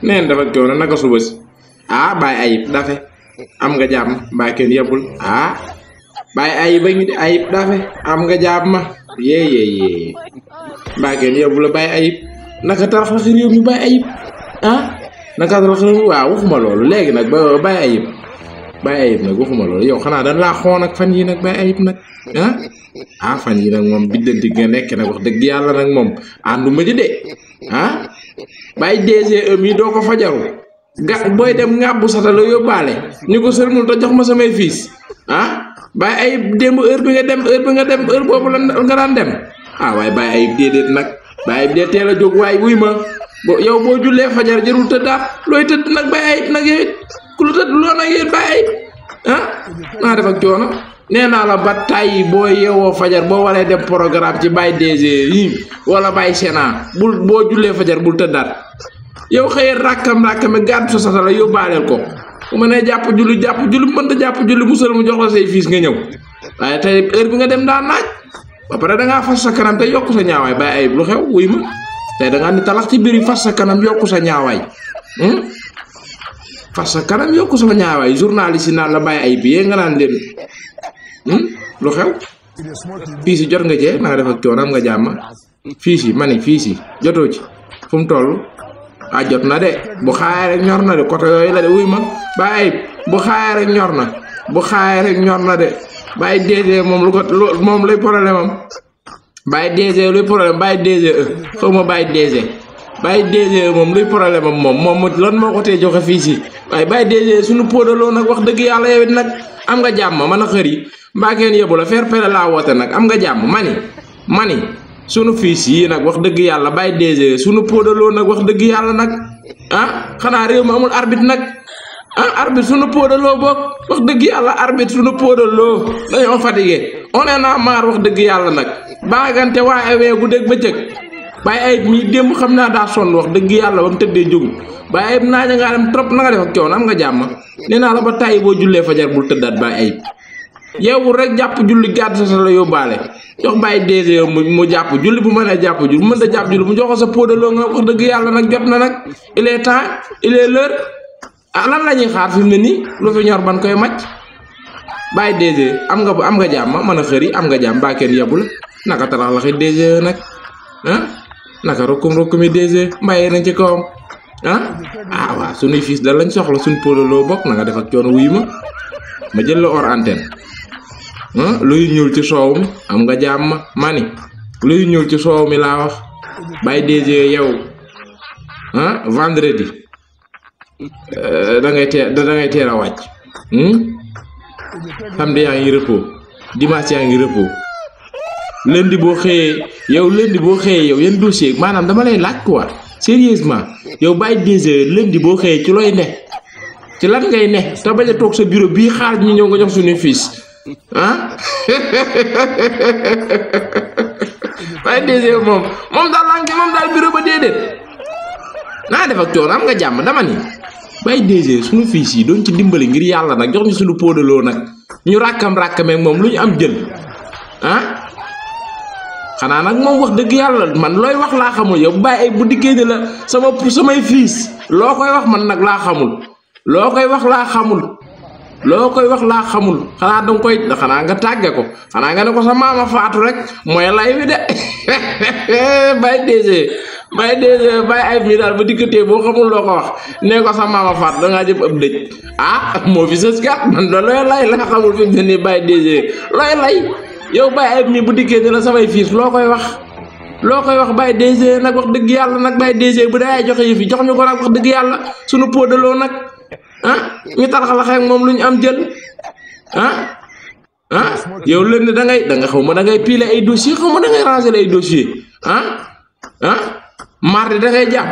neen dafa coono naka suba si Baye Ayib dafe am nga jàmm mbaa kenn yebul Baye Ayib a ngi di Ayib dafe am nga jàmm yee mbaa kenn yebul la Baye Ayib naka tarax la réew mi Baye Ayib naka tarax réew mi waaw waxuma loolu léegi nag ba Baye Ayib nag waxuma loolu yow xanaa dañ laa xoon ak fan yi nag Baye Ayib nag fan yi nag moom biddanti nga nekk nag wax dëgg yàlla nag moom ànduma ci de Baye DG mi doo ko fajaru booy dem ngàbbu sata la yóbbaale ñu ko sërmul te jox ma samay fiis Baye Ayib démb heure bi nga dem heure boobu la nga daan dem waaye Baye Ayib déedéet nag Baye Ayib dee teel a jóg waaye wuy ma yow boo jullee fajar jarul tëddaat looy tëdd nag Baye Ayib nag yow ku lu tëdd loo nag yéen Baye Ayib naa def ak coono nee naa la ba tàyyi boo yeewoo fajar boo waree dem programme ci Baye DG yi wala Baye Sénat boo jullee fajar bul tëddaat yow xëyee rakkam-rakkame gàddu sa sata la yóbbaaleel ko bu ma nee jàpp julli mënta jàpp julli musal mu jox la say fiis nga ñëw waaye tey heure bi nga dem daa naaj ba pare dangaa fas sa kanam te yokku sa ñaawaay Baye Ayib lu xew wuy ma tey dangaa ni talax ci biir fas sa kanam yokku sa ñaawaay fas sa kanam yokku sa ñaawaay journaliste yi naan la Baye Ayib yee nga naan leen lu xew fiis yi jot nga cee na nga def ak coono am nga jàmm fiis yi mani fiis yi jotoo ci fu mu toll jot na de bu xaayee rek ñor na de côté yooyu la de wuy ma Baye Ayib bu xaayee rek ñor na de Baye DG moom moom lay problème am Baye DG luy problème Baye DG xaw ma Baye DG moom luy problème am moom lan moo ko tee joxe fii si waaye Baye DG suñu podaloo nag wax dëgg yàlla yow it nag am nga jàmm man a xër yi mbaa kenn yóbbu la faire pere laa woote nag am nga jàmm mani sunu fiis yi nag wax dëgg yàlla Baye DG sunu podaloo nag wax dëgg yàlla nag xanaa réew mi amul arbitre nag arbitre sunu podaloo boog wax dëgg yàlla arbitre sunu podaloo dañoo fatigué on est na maar wax dëgg yàlla nag baagante waaye weegu dégg bëccëg Baye Ayib mii démb xam naa daa sonn wax dëgg yàlla ba mu tëddee jógul Baye Ayib naaja ngaa dem trop na nga def ak coono am nga jàmm nee naa la ba tàyyi boo jullee fajar bul tëddaat Baye Ayib yeewul rek jàpp julli gàdd sa la yóbbaale jox Baye DG mu jàpp julli bu mënee jàpp julli bu mënta jàpp julli mu jox ko sa podaloo nga wax dëgg yàlla nag jot na nag il est temps il est l'heure lan la ñuy xaar fi mu ne nii lu fi ñor ban koy màcc Baye DG am nga jàmm mën a xëri am nga jàmm ba kenn yebul naka talax la xi DG nag naka rokkum yi DG mbayee nañ ci kawam waaw sunuy fiis da lañ soxla suñ podaloo bokk na nga def ak coono wuyu ma jël la hors antenne luy ñuul ci soow mi am nga jàmm mani luy ñuul ci soow mi laa wax Baye DG yow vendredi da ngay teel a wàcc samedi yaa ngi repos dimanche yaa ngi repos lundi boo xëyee yow yan dossier maanaam dama lay laaj quoi sérieusement yow Baye DG lundi boo xëyee ci looy ne ci lan ngay ne te bañ a toog sa bureau bii xaar ñu ñëw nga jox suñuy fiis Baye DG moom daal lanki moom daal bureau ba déedéet naa def ak coono am nga jàmm dama ni Baye DG suñu fiis yi doon ci dimbali ngir yàlla nag jox ñu suñu podaloo nag ñu rakkam-rakkame moom lu ñu am jël xanaa nag moom wax dëgg yàlla man looy wax laa xamul yow Baye Ayib bu dikkee ne la samay fiis loo koy wax man nag laa xamul loo koy wax laa xamul xanaa danga koy xanaa nga tàgge ko xanaa nga ne ko sa maama faatu rek mooy lay wi de Baye DG Baye Ayib mi daal ba dikkatee boo xamul loo ko wax nee ko sa maama faatu dangaa jëm ëpp dëj moo fi sës kat man da looy lay la xamul fi mu ne nii Baye DG looy lay yow Baye Ayib mi bu dikkee ne la samay fiis loo koy wax Baye DG nag wax dëgg yàlla nag Baye DG bu dee joxe yi fi jox ñu ko nag wax dëgg yàlla sunu podaloo nag ñu tarxalaxee moom lu ñu am jël yow leen ne da nga xaw ma da ngay piler ay dossier xaw ma da ngay ranger ay dossier mardi da ngay jàpp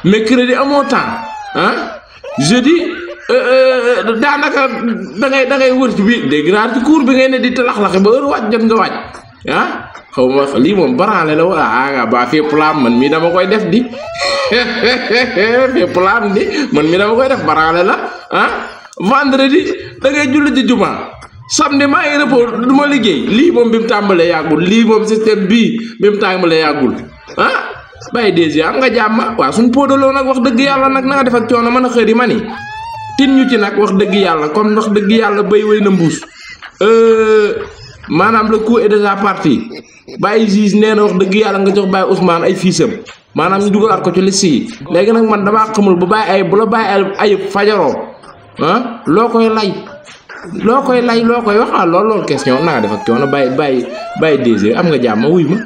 mercredi amoo temps jeudi daanaka da ngay wër ci bi dégg naa ci cours bi ngay ne di talaxlaxe ba heure wàcc jot nga wàcc xaw ma lii moom baraale la wala ba fépp laam man mii dama koy def di fépp laam di man mii dama koy def baraale la vendredi da ngay julli ci juma samedi maa ngi repos du ma liggéey lii moom bi mu tàmbalee yàggul lii moom système bii bi mu tàmbalee yàggul Baye DG am nga jàmm waaw suñ podaloo nag wax dëgg yàlla nag na nga def ak coono mën a xëri ma ni tin ñu ci nag wax dëgg yàlla comme wax dëgg yàlla bay wéy na mbuus maanaam le coup est déjà parti Baye Ziz nee na wax dëgg yàlla nga jox Baye Ousmane ay fiisam maanaam ñu dugalaat ko ci liste yi léegi nag man damaa xamul bu Baye ay bu la Baye ay fajaroo loo koy lay loo koy wax loolu question na nga def ak coono Baye DG am nga jàmm wuy ma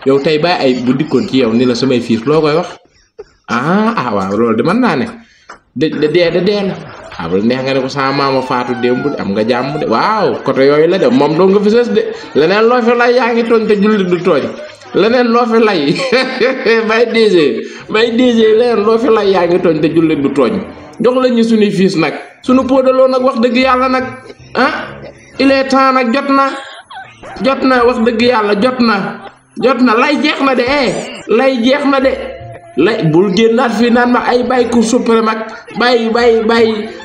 yow tey Baye ay bu dikkoon ci yow ni la samay fiis loo koy wax waaw loolu de mën naa ne de dee la waaw neex nga ne ko sama maama faatu démb am nga jàmm de waaw côté yooyu la de moom doo nga fi sës de leneen loo fi lay yaa ngi tooñ te jullit du tooñ leneen loo fi lay Baye DG leneen loo fi lay yaa ngi tooñ te jullit du tooñ jox la ñu suñuy fiis nag suñu podaloo nag wax dëgg yàlla nag il est temps nag jot na wax dëgg yàlla jot na lay jeex na de lay jeex na de lay bul génnaat fii naan ma ay Baye Cour suprême ak Baye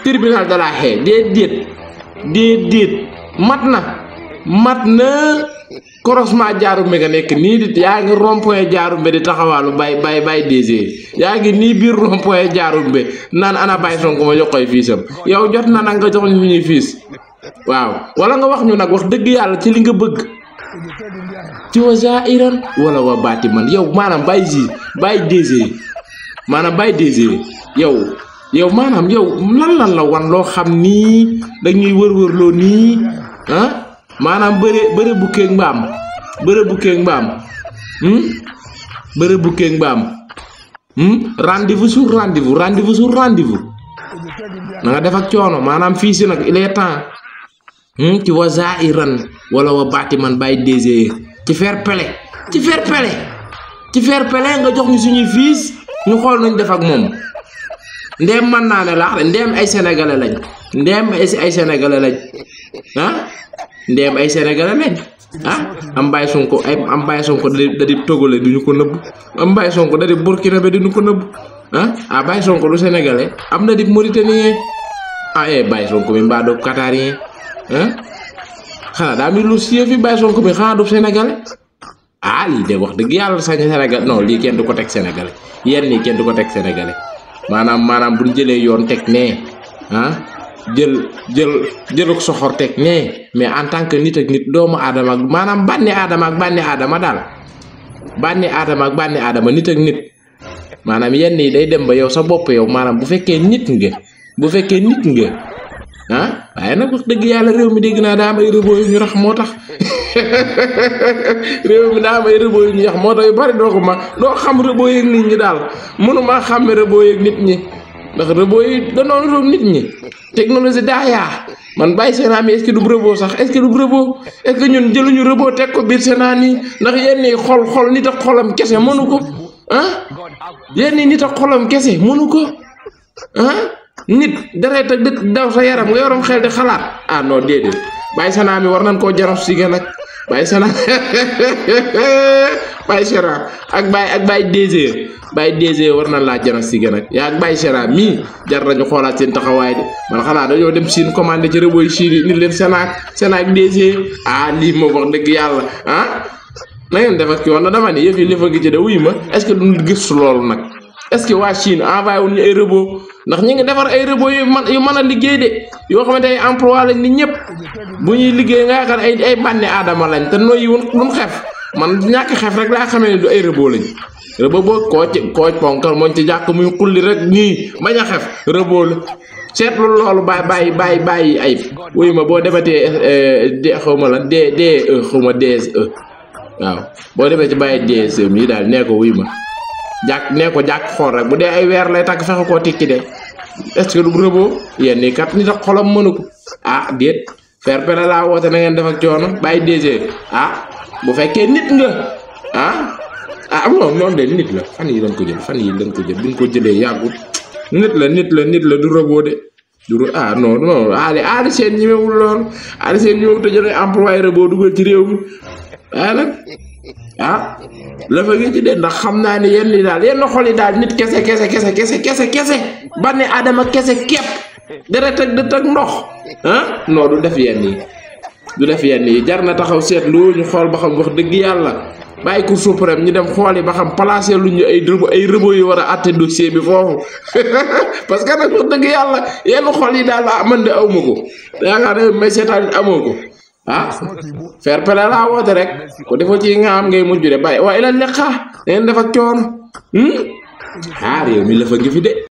tribunal de la Haye déedéet mat na croisement Diaroumbe nga nekk nii di yaa ngi rond-point Diaroumbe di taxawaalu Baye DG yaa ngi nii biir rond-point Diaroumbe naan ana Baye Sonko ma jox koy fiisam yow jot na nag nga jox ñu ñuy fiis waaw wala nga wax ñu nag wax dëgg yàlla ci li nga bëgg ci wa zairan wala wa batiman yow maanaam Baye DG maanaam Baye DG yow maanaam yow lan la wan loo xam nii dañuy wër-wërloo nii maanaam bëre bu keeg mbaam rendez-vous sur rendez-vous na nga def ak coono maanaam fii si nag il est temps ci wa zairan wala wa batiman Baye DG ci fair play nga jox ñu suñuy fiis ñu xool nañ def ak moom ndéem mën naa ne laax de ndéem ay sénégalais lañ ndéem ay sénégalais lañ ndéem ay sénégalais lañ am Baye Sonko da di togolais duñu ko nëbb am Baye Sonko da di burkinabé duñu ko nëbb Baye Sonko du sénégalais am na di mauritanien Baye Sonko mi mbaa do qatarien xanaa daa mi lu sie fi Baye Sonko mi xanaa du sénégalais lii de wax dëgg yàlla sañ sénégal non lii kenn du ko teg sénégalais yéen nii kenn du ko teg sénégalais maanaam buñ jëlee yoon teg nee jëluk soxor teg nee mais en tant que nit ak nit doomu aadama ak maanaam bànni aadama daal bànni aadama nit ak nit maanaam yenn yi day dem ba yow sa bopp yow maanaam bu fekkee nit nga waaye nag wax dëgg yàlla réew mi dégg naa daa am ay rëboo yu ñu rax moo tax réew mi daa am ay rëboo yu ñu rax moo tax yu bari doo xam rëboo yeeg nit ñi daal mënuma xàmme rëboo yeeg nit ñi ndax rëboo yi danoon roog nit ñi technologie daa yaa man Baye Sénat mi est-ce que du rëboo sax est-ce que du rëboo est-ce que ñun jëluñu rëboo teg ko biir Sénat nii ndax yenn yi xol nit ak xolam kese mënu ko yenn yi nit ak xolam kese mënu ko nit deret ak dëkk daw sa yaram nga yorom xel di xalaat non déedéet Baye Sénat mi war nañ koo jarof sige nag Baye Sénat ak Baye DG war nañ laa jarof sige nag yaa ak Baye Sénat mii jar nañu xoolaat seen taxawaay de man xalaat dañoo dem Chine commandé ci rëbooy Chine nit leen Sénat ak DG lii moom wax dëgg yàlla na ngeen def ak yoon na dama ne yëf yi li fa gi ci de wuy ma est-ce que duñ gëstu loolu nag est-ce que waa Chine envoyé wuñ ñu ay robot ndax ñi ngi defar ay robot yu mën a liggéey de yoo xamante ay emploi lañ nit ñëpp bu ñuy liggéey nga yaakaar ay bànni aadama lañ te nooy wun duñ xef man ñàkk xef rek laa xamee ne du ay robot lañ robot boo kooc ponkal mooñ ci jàkk muy xulli rek nii bañ a xef robot la seetlu loolu bàyyi ayib wuyu ma boo defatee xawma la xawma DSE waaw boo defee ci bàyyi DSE mii daal nee ko wuyu ma jàkk xool rek bu dee ay weer lay tàgg fexe koo tikki de est-ce que du rëboo yéen nii kat nit ak xolam mënu ko déet fair play laa woote na ngeen def ak coono Baye DG bu fekkee nit nga moom noonu de nit la fan yi lañ ko jël buñ ko jëlee yàggut nit la du rëboo de non aali seen ñemewul loolu aali seen ñëw te jëlee employé rëboo dugal ci réew mi waaye nag la fa gi ci de ndax xam naa ne yenn xol yi daal nit kese bànni aadama kese képp deret ak dët ak ndox non du def yenn yi du def yenn yi jar na taxaw seetlu ñu xool ba xam wax dëgg yàlla bàyyi Cour suprême ñu dem xooli ba xam placé lu ñu ay rëbo yu war a àtte dossier bi foofu parce que nag wax dëgg yàlla yenn xol yi daal man de aw ma ko yaakaar ne may seetaan amoo ko fair play laa woote rek ko defoo ci nga am ngay mujj de bàyyi waaye la leqa ngeen def ak coono réew mi la fa ngi fi de